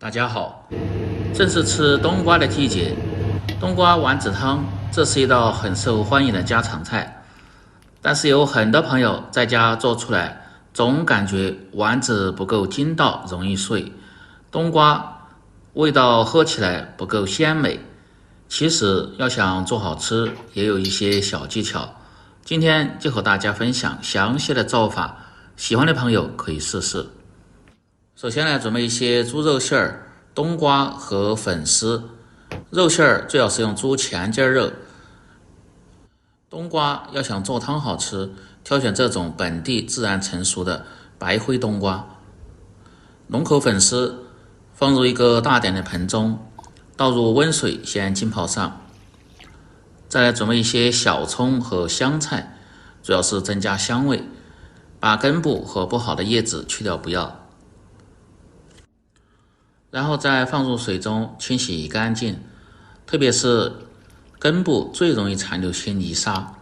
大家好，正是吃冬瓜的季节，冬瓜丸子汤这是一道很受欢迎的家常菜，但是有很多朋友在家做出来，总感觉丸子不够筋道，容易碎，冬瓜味道喝起来不够鲜美。其实要想做好吃，也有一些小技巧，今天就和大家分享详细的做法，喜欢的朋友可以试试。首先呢，准备一些猪肉馅儿、冬瓜和粉丝。肉馅儿最好是用猪前筋肉。冬瓜要想做汤好吃，挑选这种本地自然成熟的白灰冬瓜。浓口粉丝放入一个大点的盆中，倒入温水先浸泡上。再来准备一些小葱和香菜，主要是增加香味，把根部和不好的叶子去掉不要。然后再放入水中清洗干净，特别是根部最容易残留些泥沙。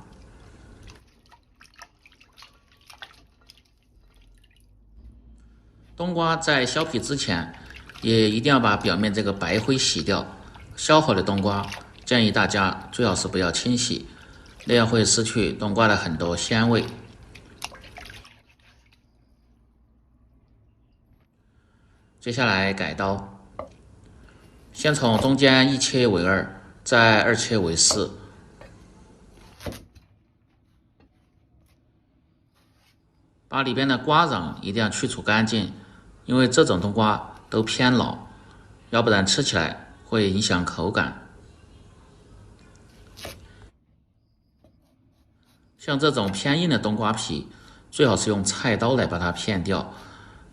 冬瓜在削皮之前，也一定要把表面这个白灰洗掉。削好的冬瓜，建议大家最好是不要清洗，那样会失去冬瓜的很多鲜味。接下来改刀，先从中间一切为二，再二切为四。把里边的瓜瓤一定要去除干净，因为这种冬瓜都偏老，要不然吃起来会影响口感。像这种偏硬的冬瓜皮，最好是用菜刀来把它片掉。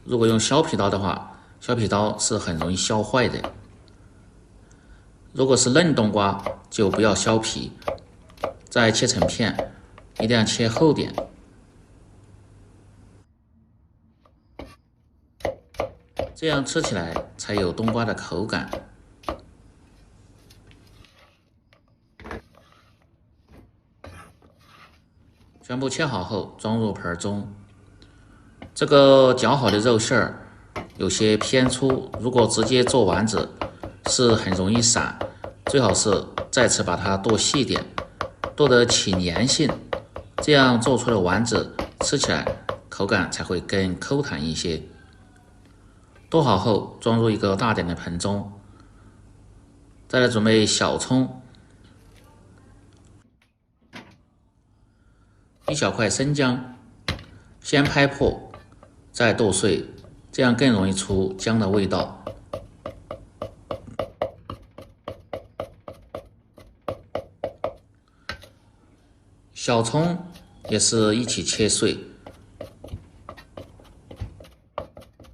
如果用削皮刀的话，削皮刀是很容易削坏的。如果是嫩冬瓜，就不要削皮，再切成片，一定要切厚点。这样吃起来才有冬瓜的口感。全部切好后装入盆中。这个绞好的肉馅儿有些偏粗，如果直接做丸子是很容易散，最好是再次把它剁细点，剁得起粘性，这样做出的丸子吃起来口感才会更口弹一些。剁好后装入一个大点的盆中，再来准备小葱，一小块生姜，先拍破，再剁碎，这样更容易出姜的味道。小葱也是一起切碎，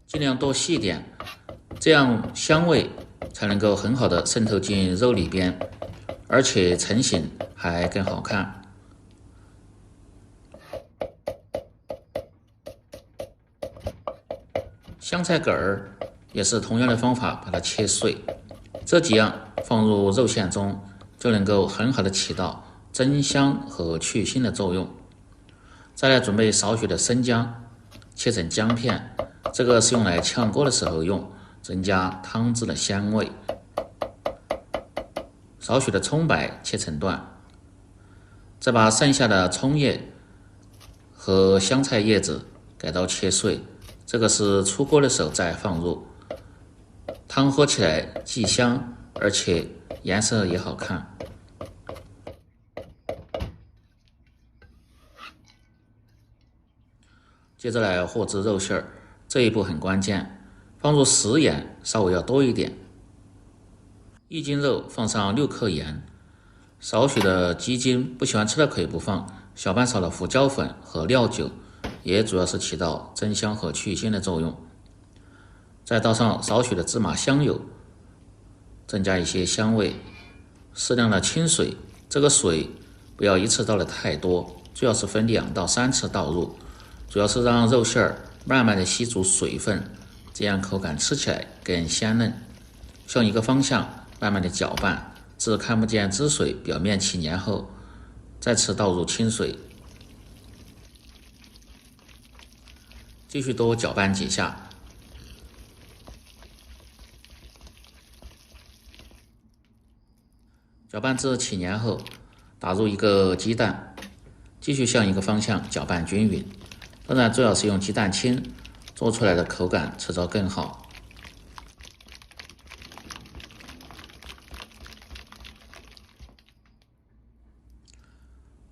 尽量剁细点，这样香味才能够很好的渗透进肉里边，而且成型还更好看。香菜梗儿也是同样的方法把它切碎，这几样放入肉馅中，就能够很好的起到增香和去腥的作用。再来准备少许的生姜，切成姜片，这个是用来炝锅的时候用，增加汤汁的香味。少许的葱白切成段，再把剩下的葱叶和香菜叶子改刀切碎，这个是出锅的时候再放入，汤喝起来既香而且颜色也好看。接着来和制肉馅儿，这一步很关键，放入食盐稍微要多一点，1斤肉放上6克盐，少许的鸡精，不喜欢吃的可以不放，小半勺的胡椒粉和料酒，也主要是起到增香和去腥的作用。再倒上少许的芝麻香油，增加一些香味，适量的清水，这个水不要一次倒的太多，最好是分2到3次倒入，主要是让肉馅儿慢慢的吸足水分，这样口感吃起来更鲜嫩。向一个方向慢慢的搅拌，至看不见汁水，表面起黏后，再次倒入清水，继续多搅拌几下。搅拌至起黏后，打入一个鸡蛋，继续向一个方向搅拌均匀。当然，最好是用鸡蛋清，做出来的口感吃着更好。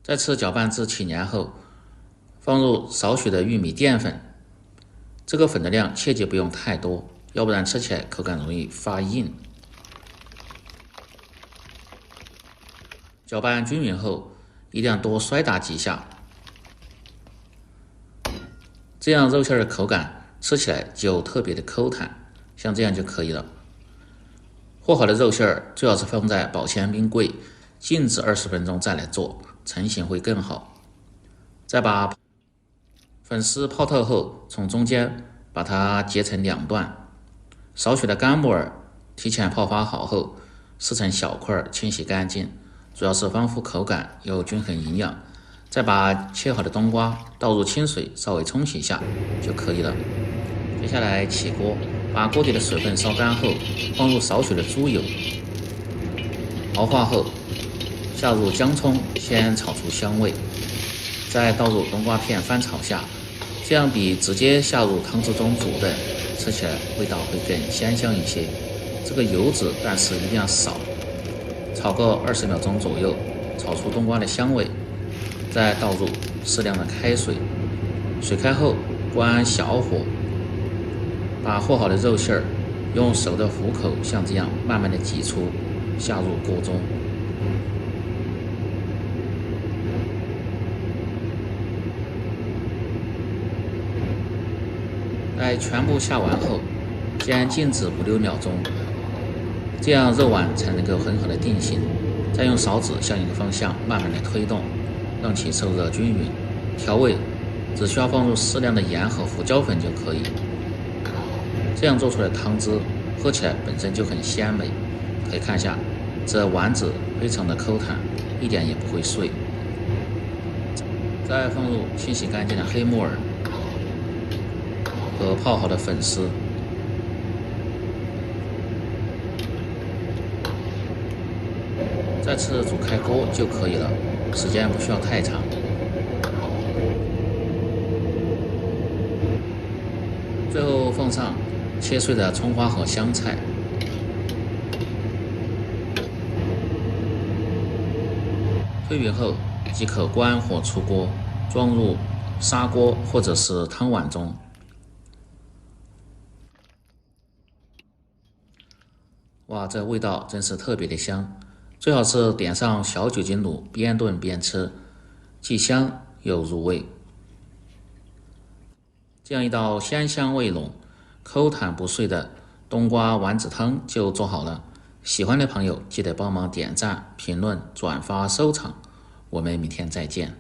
再次搅拌至起黏后，放入少许的玉米淀粉，这个粉的量切记不用太多，要不然吃起来口感容易发硬。搅拌均匀后，一定要多摔打几下，这样肉馅的口感吃起来就特别的 Q 弹，像这样就可以了。和好的肉馅最好是放在保鲜冰柜，静置20分钟再来做，成型会更好。再把粉丝泡透后，从中间把它截成2段，少许的干木耳提前泡发好后，撕成小块，清洗干净，主要是丰富口感又均衡营养。再把切好的冬瓜倒入清水稍微冲洗一下就可以了。接下来起锅，把锅底的水分烧干后，放入少许的猪油，熬化后下入姜葱，先炒出香味，再倒入冬瓜片翻炒下，这样比直接下入汤汁中煮的吃起来味道会更鲜香一些。这个油脂但是一定要少，炒个20秒钟左右，炒出冬瓜的香味，再倒入适量的开水，水开后关小火，把和好的肉馅儿用手的虎口像这样慢慢的挤出，下入锅中。待全部下完后，先静止5-6秒钟，这样肉丸才能够很好的定型。再用勺子向一个方向慢慢的推动，让其受热均匀。调味只需要放入适量的盐和胡椒粉就可以。这样做出来的汤汁喝起来本身就很鲜美。可以看一下，这丸子非常的 Q 弹，一点也不会碎。再放入清洗干净的黑木耳和泡好的粉丝，再次煮开锅就可以了，时间不需要太长。最后放上切碎的葱花和香菜，推匀后即可关火出锅，装入砂锅或者是汤碗中。哇，这味道真是特别的香，最好是点上小酒精卤，边炖边吃，既香又入味。这样一道鲜香味浓、口弹不碎的冬瓜丸子汤就做好了。喜欢的朋友记得帮忙点赞、评论、转发、收藏。我们明天再见。